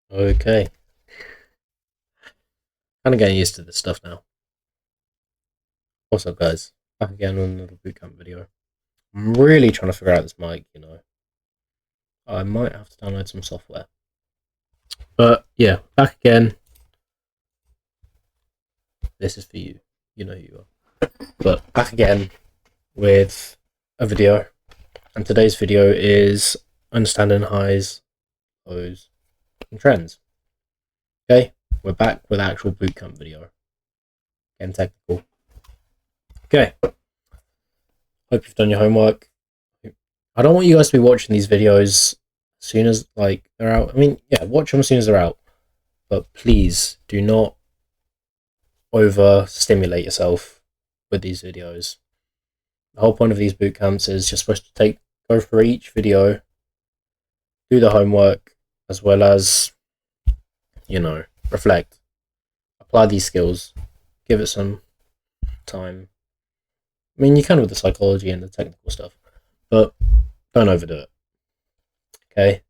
Okay, kind of getting used to this stuff now. What's up, guys? Back again on another bootcamp video. I'm really trying to figure out this mic. I might have to download some software. But yeah, back again. This is for you. You know who you are. But back again with a video. And today's video is understanding highs, lows, and trends. Okay, we're back with actual bootcamp video. Getting technical. Okay. Hope you've done your homework. I don't want you guys to be watching these videos as soon as they're out. I mean, yeah, watch them as soon as they're out. But please do not overstimulate yourself with these videos. The whole point of these boot camps is you're supposed to go through each video, do the homework, as well as, reflect, apply these skills, give it some time. I mean, you can with the psychology and the technical stuff, but don't overdo it. Okay?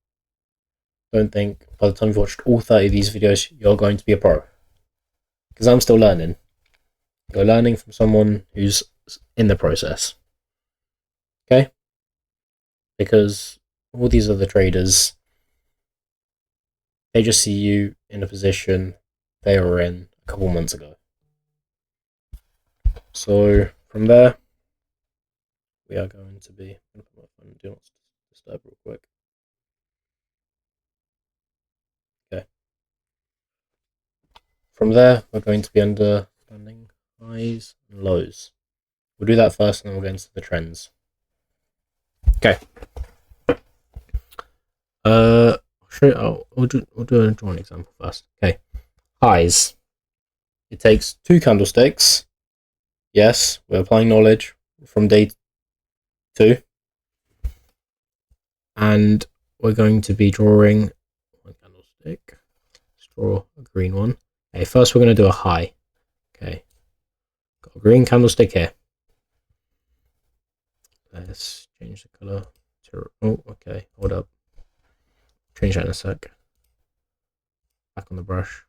Don't think by the time you've watched all 30 of these videos, you're going to be a pro. Because I'm still learning. You're learning from someone who's in the process. Okay? Because all these other traders, they just see you in a position they were in a couple months ago. So from there, we are going to be. I'm going to put my phone do not disturb real quick. Okay. From there, we're going to be understanding highs and lows. We'll do that first, and then we'll get into the trends. Okay. We'll do a drawing example first. Okay. Highs. It takes 2 candlesticks. Yes, we're applying knowledge from day 2. And we're going to be drawing one candlestick. Let's draw a green one. Okay, first we're going to do a high. Okay. Got a green candlestick here. Let's change the color to. Oh, okay. Hold up. Change that in a sec. Back on the brush.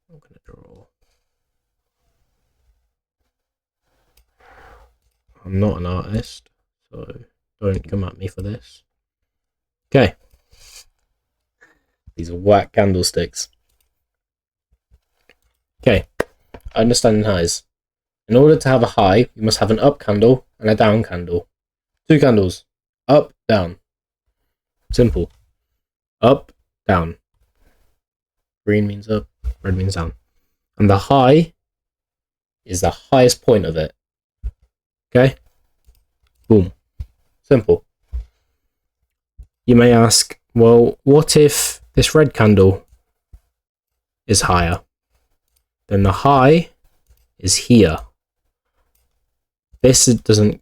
I'm going to draw. I'm not an artist, so don't come at me for this. Okay. These are whack candlesticks. Okay. Understanding highs. In order to have a high, you must have an up candle and a down candle. 2 candles. Up, down. Simple. Up, down. Green means up, red means down. And the high is the highest point of it. Okay? Boom. Simple. You may ask, well, what if this red candle is higher? Then the high is here. This isn't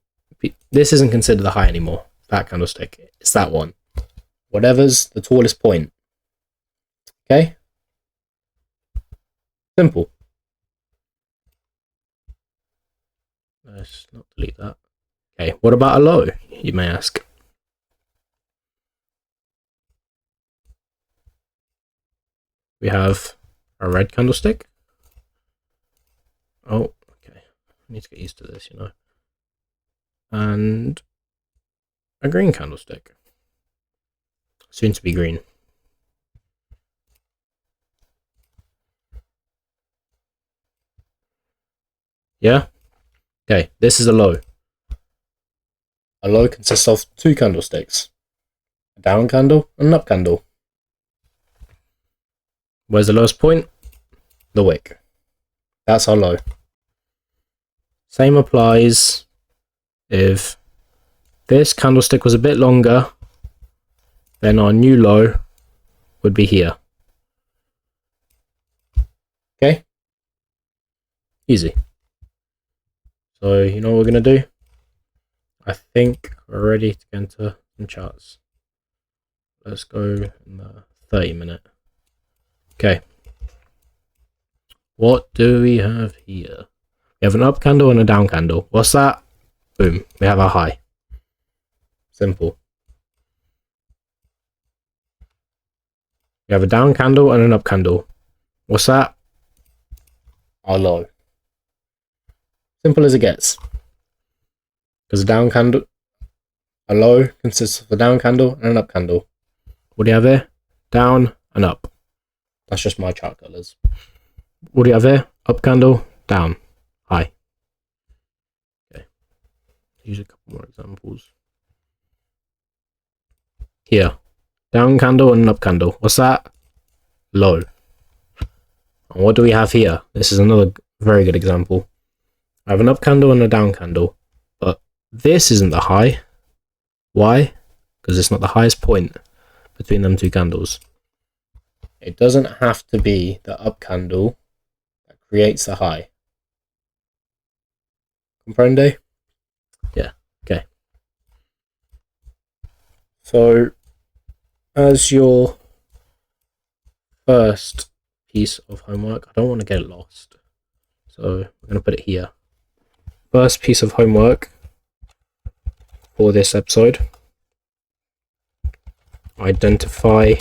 considered the high anymore. That candlestick. It's that one. Whatever's the tallest point. Okay? Simple. Let's not delete that. Okay, what about a low, you may ask? We have a red candlestick. Oh, okay. I need to get used to this, And a green candlestick. Soon to be green. Yeah? Okay, this is a low. A low consists of 2 candlesticks. A down candle and an up candle. Where's the lowest point? The wick. That's our low. Same applies if this candlestick was a bit longer, then our new low would be here. Okay? Easy. So, you know what we're going to do? I think we're ready to get into some charts. Let's go in the 30-minute. Okay. What do we have here? We have an up candle and a down candle. What's that? Boom. We have our high. Simple. We have a down candle and an up candle. What's that? Our low. Simple as it gets. Because a low consists of a down candle and an up candle. What do you have here? Down and up. That's just my chart colors. What do you have here? Up candle, down, high. Okay. Use a couple more examples. Here. Down candle and an up candle. What's that? Low. And what do we have here? This is another very good example. I have an up candle and a down candle. But this isn't the high. Why? Because it's not the highest point between them two candles. It doesn't have to be the up candle that creates the high. Comprende? Yeah, okay. So, as your first piece of homework, I don't want to get it lost. So, we're going to put it here. First piece of homework for this episode. Identify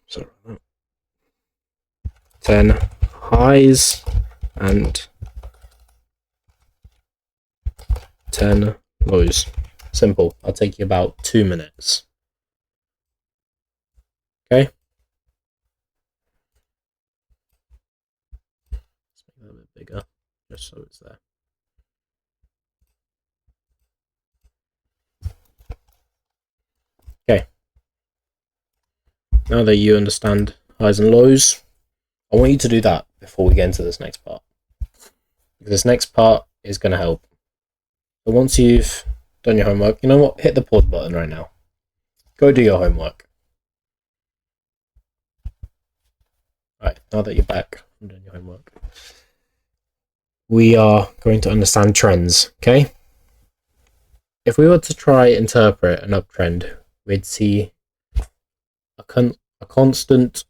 sorry, 10 highs and 10 lows. Simple. I'll take you about 2 minutes. Okay? Let's make that a bit bigger, just so it's there. Okay. Now that you understand highs and lows, I want you to do that before we get into this next part. This next part is going to help. So once you've done your homework, you know what? Hit the pause button right now. Go do your homework. Right, now that you're back from doing your homework, we are going to understand trends, okay? If we were to try interpret an uptrend, we'd see a constant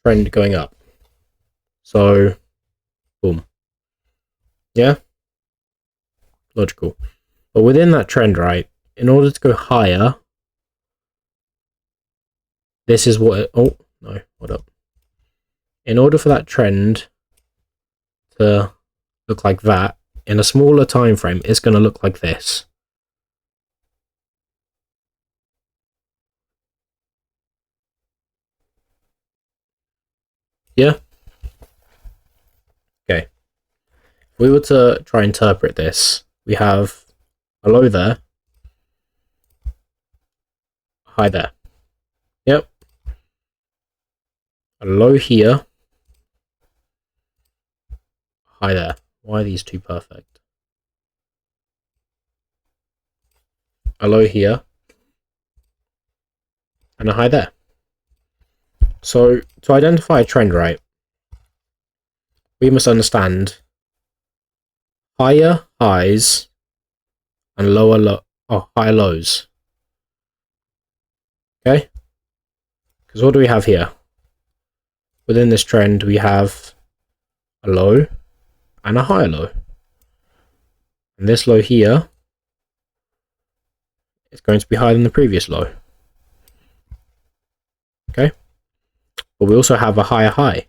trend going up. So, boom. Yeah? Logical. But within that trend, right, in order to go higher, this is what oh, no, hold up. In order for that trend to look like that, in a smaller time frame, it's going to look like this. Yeah? Okay. If we were to try and interpret this, we have a low there, a high there. Yep. A low here, a high there. Why are these two perfect? A low here, and a high there. So, to identify a trend, right, we must understand higher highs and higher lows. Okay? Because what do we have here? Within this trend, we have a low and a higher low. And this low here is going to be higher than the previous low. Okay? But we also have a higher high.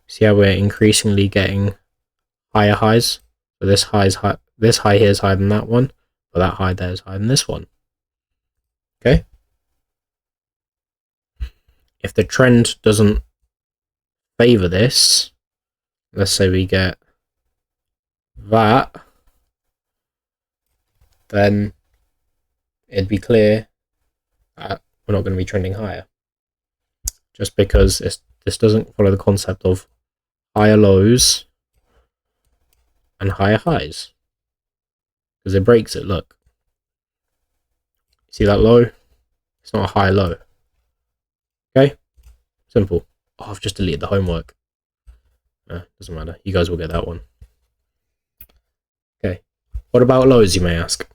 See how we're increasingly getting higher highs? So this high here is higher than that one, but that high there is higher than this one. Okay? If the trend doesn't favor this, let's say we get that, then it'd be clear that we're not going to be trending higher. Just because this doesn't follow the concept of higher lows and higher highs. Because it breaks it, look. See that low? It's not a high low. Okay? Simple. Oh, I've just deleted the homework. Doesn't matter. You guys will get that one. Okay. What about lows, you may ask?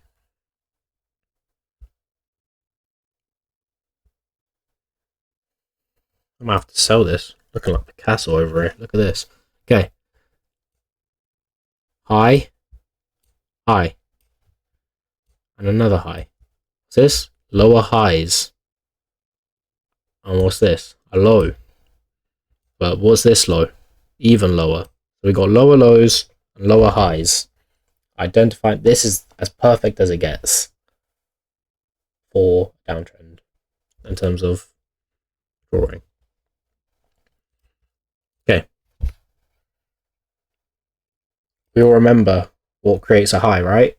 I might have to sell this. Looking like Picasso over here. Look at this. Okay. High. High. and another high. What's this? Lower highs. And what's this? A low. But what's this low? Even lower. So we got lower lows and lower highs. Identify. This is as perfect as it gets for downtrend in terms of drawing. Okay. We all remember what creates a high, right?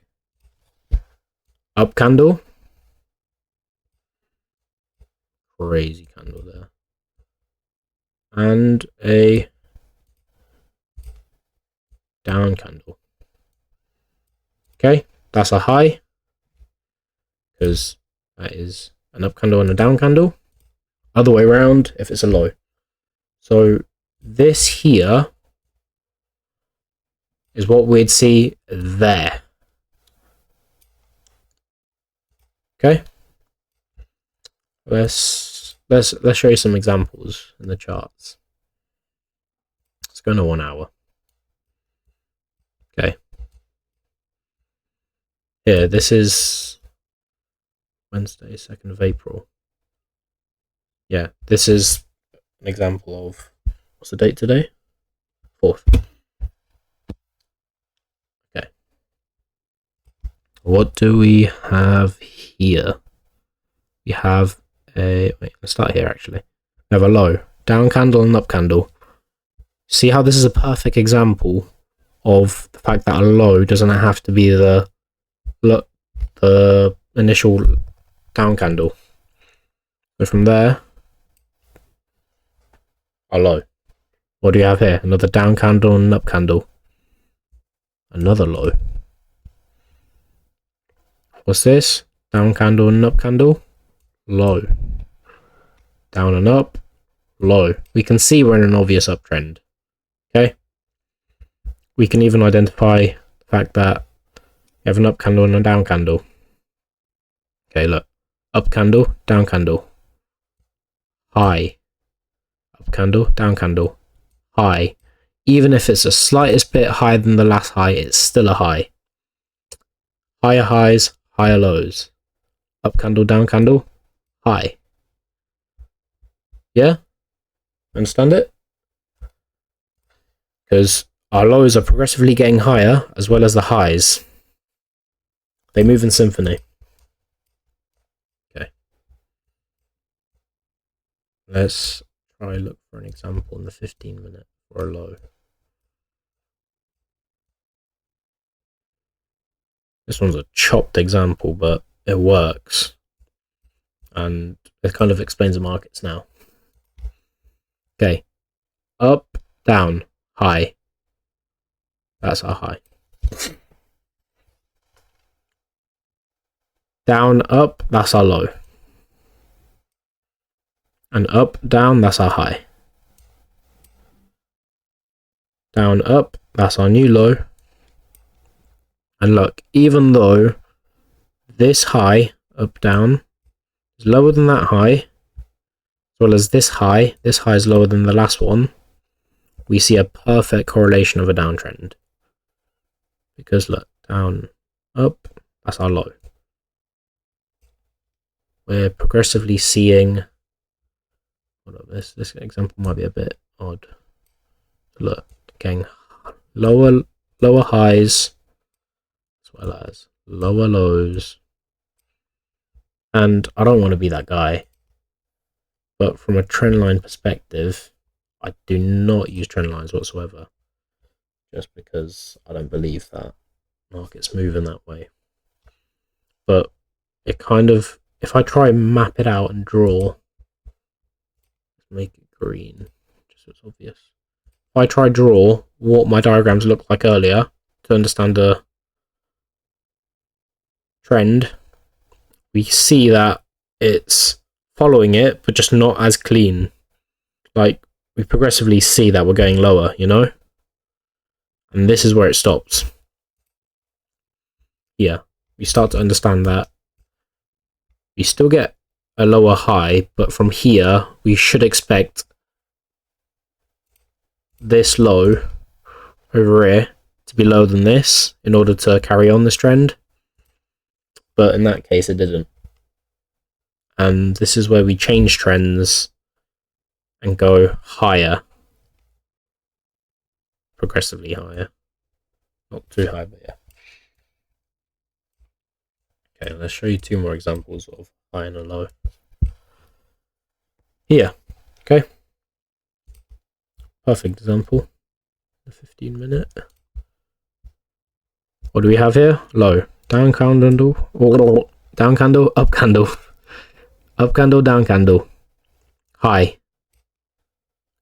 Up candle. Crazy candle there. And a down candle. Okay, that's a high because that is an up candle and a down candle. Other way around if it's a low. So this here is what we'd see there. Okay, let's show you some examples in the charts. Let's go into 1 hour. Okay. Here, this is Wednesday, 2nd of April. Yeah, this is an example of, what's the date today? 4th. Okay. What do we have here? We have a, wait, let's start here actually. We have a low, down candle and up candle. See how this is a perfect example of the fact that a low doesn't have to be the initial down candle. So from there, a low. What do you have here? Another down candle and an up candle. Another low. What's this? Down candle and up candle. Low. Down and up. Low. We can see we're in an obvious uptrend. Okay? We can even identify the fact that we have an up candle and a down candle. Okay, look. Up candle, down candle. High. Up candle, down candle. High. Even if it's the slightest bit higher than the last high, it's still a high. Higher highs, higher lows. Up candle, down candle. High. Yeah? Understand it? Because our lows are progressively getting higher as well as the highs. They move in symphony. Okay. Let's try look for an example in the 15-minute for a low. This one's a chopped example, but it works. And it kind of explains the markets now. Okay. Up, down, high. That's our high. Down, up, that's our low. And up, down, that's our high. Down, up, that's our new low. And look, even though this high, up, down, is lower than that high, as well as this high is lower than the last one, we see a perfect correlation of a downtrend. Because look, down, up, that's our low. We're progressively seeing, hold up, this example might be a bit odd. Look, getting lower highs as well as lower lows. And I don't want to be that guy, but from a trend line perspective, I do not use trend lines whatsoever, just because I don't believe that markets move in that way. But it kind of, if I try and map it out and draw, let's make it green, just so it's obvious. If I try draw what my diagrams looked like earlier to understand the trend, we see that it's following it, but just not as clean. Like, we progressively see that we're going lower, you know? And this is where it stops. Yeah, we start to understand that we still get a lower high, but from here, we should expect this low over here to be lower than this in order to carry on this trend. but in that case it didn't. And this is where we change trends and go higher, progressively higher. Not too high, but yeah. Okay, let's show you two more examples of high and a low. Here, okay. Perfect example. The 15-minute. What do we have here? Low. Down candle. Down candle. Up candle. Up candle. Down candle. High.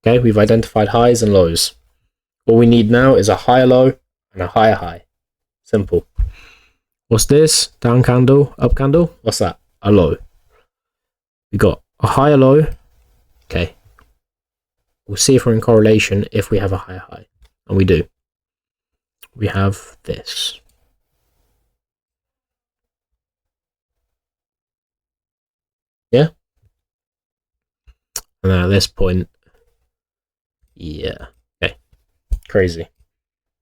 Okay, we've identified highs and lows. All we need now is a higher low and a higher high. Simple. What's this? Down candle. Up candle. What's that? A low. We got a higher low. Okay. We'll see if we're in correlation if we have a higher high. And we do. We have this. Yeah? And then at this point, yeah. Okay. Crazy.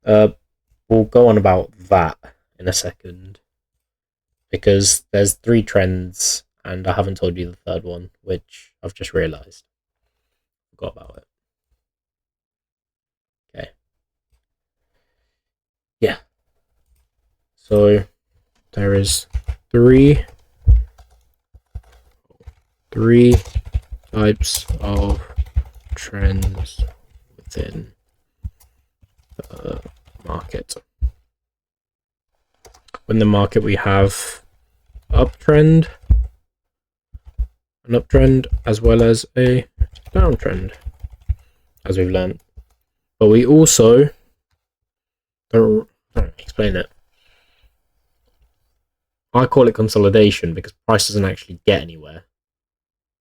We'll go on about that in a second. Because there's 3 trends, and I haven't told you the third one, which I've just realised. Forgot about it. Okay. Yeah. So there is three types of trends within the market. In the market, we have uptrend, an uptrend, as well as a downtrend, as we've learned. But we also don't explain it. I call it consolidation because price doesn't actually get anywhere.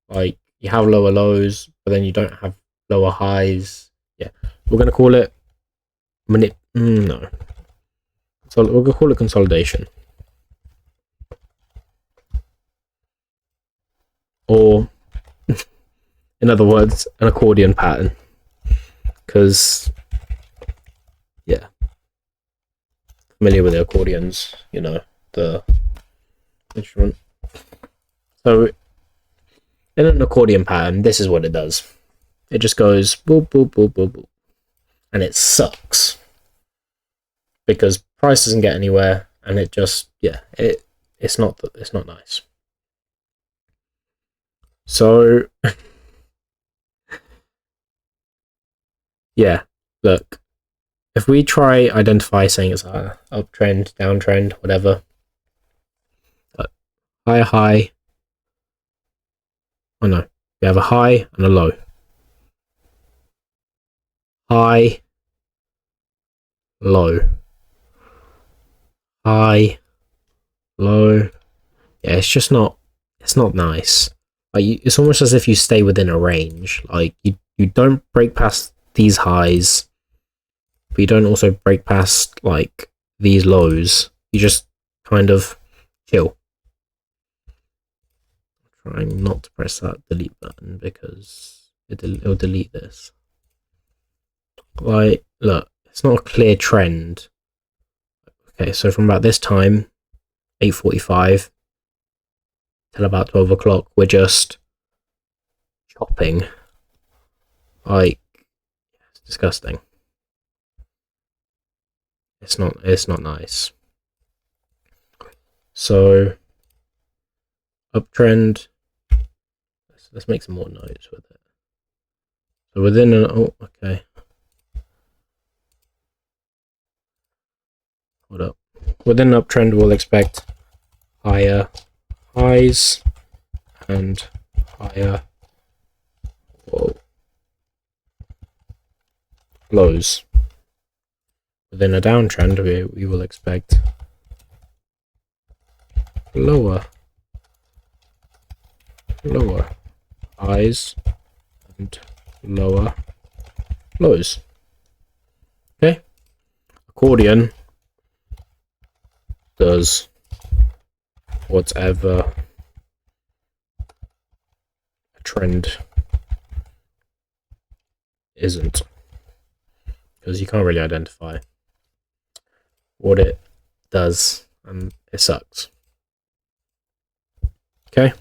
Like, you have lower lows, but then you don't have lower highs. Yeah, we're gonna call it no. So we're gonna call it consolidation, or in other words, an accordion pattern. Because, yeah, familiar with the accordions, you know, the instrument. So in an accordion pattern, this is what it does. It just goes boop, boop, boop, boop, boop. And it sucks. Because price doesn't get anywhere, and it just, yeah, it's not nice. So yeah, look, if we try identify saying it's a uptrend, downtrend, whatever, high, high. Oh no, we have a high and a low. High, low. High, low. Yeah, it's just not. It's not nice. Like, it's almost as if you stay within a range. Like, you don't break past these highs, but you don't also break past like these lows. You just kind of chill. I'm trying not to press that delete button because it'll delete this. Like, look, it's not a clear trend. Okay, so from about this time, 8:45 till about 12 o'clock, we're just chopping. Like, it's disgusting. It's not nice. So uptrend. Let's make some more notes with it. So within an okay. Hold up. Within an uptrend, we'll expect higher highs and higher lows. Within a downtrend, we will expect lower highs and lower lows. Okay? Accordion does whatever a trend isn't, because you can't really identify what it does, and it sucks. Okay.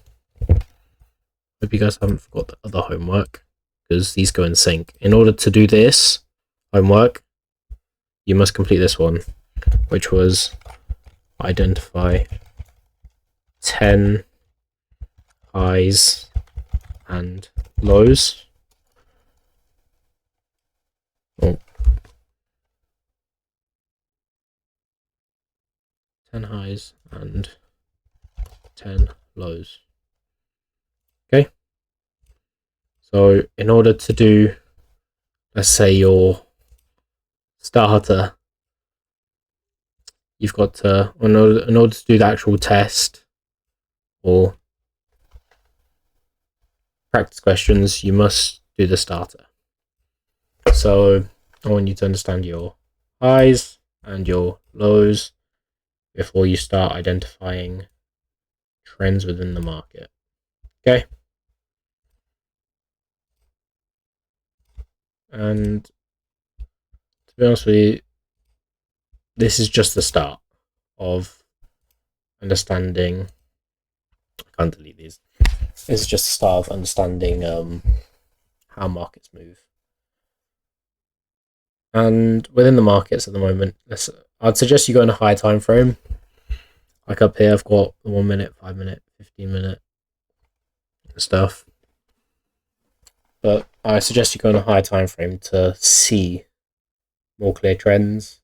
Hope you guys haven't forgot the other homework, because these go in sync. In order to do this homework, you must complete this one, which was identify 10 highs and lows. Oh. 10 highs and 10 lows. Okay. So in order to do, let's say, your starter, you've got to, in order to do the actual test or practice questions, you must do the starter. So I want you to understand your highs and your lows before you start identifying trends within the market. Okay. And to be honest with you, this is just the start of understanding. I can't delete these. This is just the start of understanding how markets move. And within the markets at the moment, I'd suggest you go in a high time frame. Like up here, I've got the 1 minute, 5 minute, 15 minute stuff. But I suggest you go in a high time frame to see more clear trends.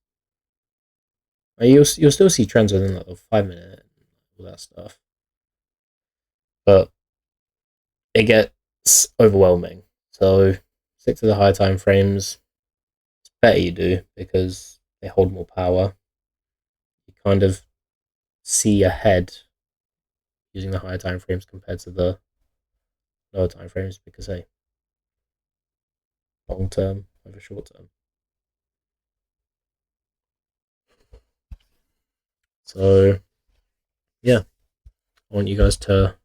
You'll still see trends within like the 5 minute, all that stuff. But it gets overwhelming. So stick to the high time frames. It's better you do, because they hold more power. You kind of see ahead using the higher time frames compared to the lower time frames, because hey, long term over short term. So yeah, I want you guys to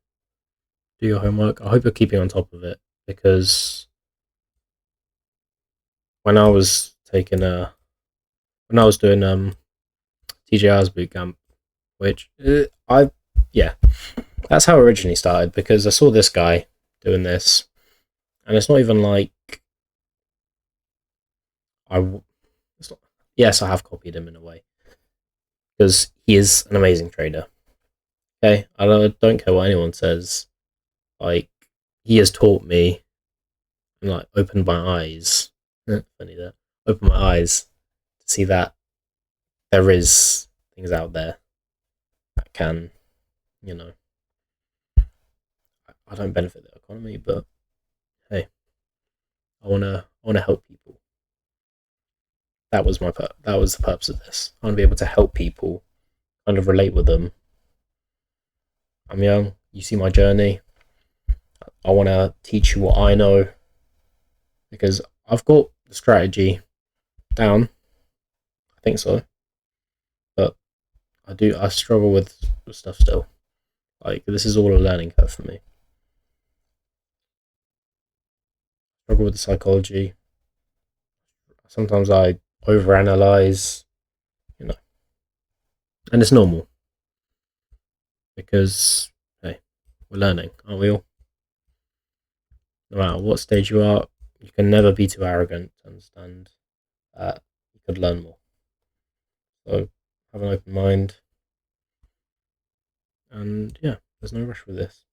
do your homework. I hope you're keeping on top of it, because when I was doing TJR's bootcamp, which that's how it originally started, because I saw this guy doing this, and it's not even like yes, I have copied him in a way, because he is an amazing trader. Okay, I don't care what anyone says. Like, he has taught me and like opened my eyes. Funny that. Opened my eyes to see that there is things out there that can, you know. I don't benefit the economy, but hey, I wanna help people. That was the purpose of this. I want to be able to help people, kind of relate with them. I'm young. You see my journey. I want to teach you what I know, because I've got the strategy down. I think so, but I struggle with stuff still. Like, this is all a learning curve for me. I struggle with the psychology. Sometimes I overanalyze, you know, and it's normal, because hey, we're learning, aren't we all? No matter what stage you are, you can never be too arrogant to understand that you could learn more. So have an open mind, and yeah, there's no rush with this.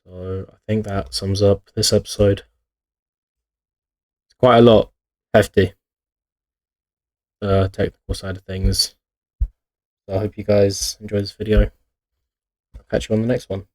So I think that sums up this episode. It's quite a lot, hefty, technical side of things. So I hope you guys enjoy this video. I'll catch you on the next one.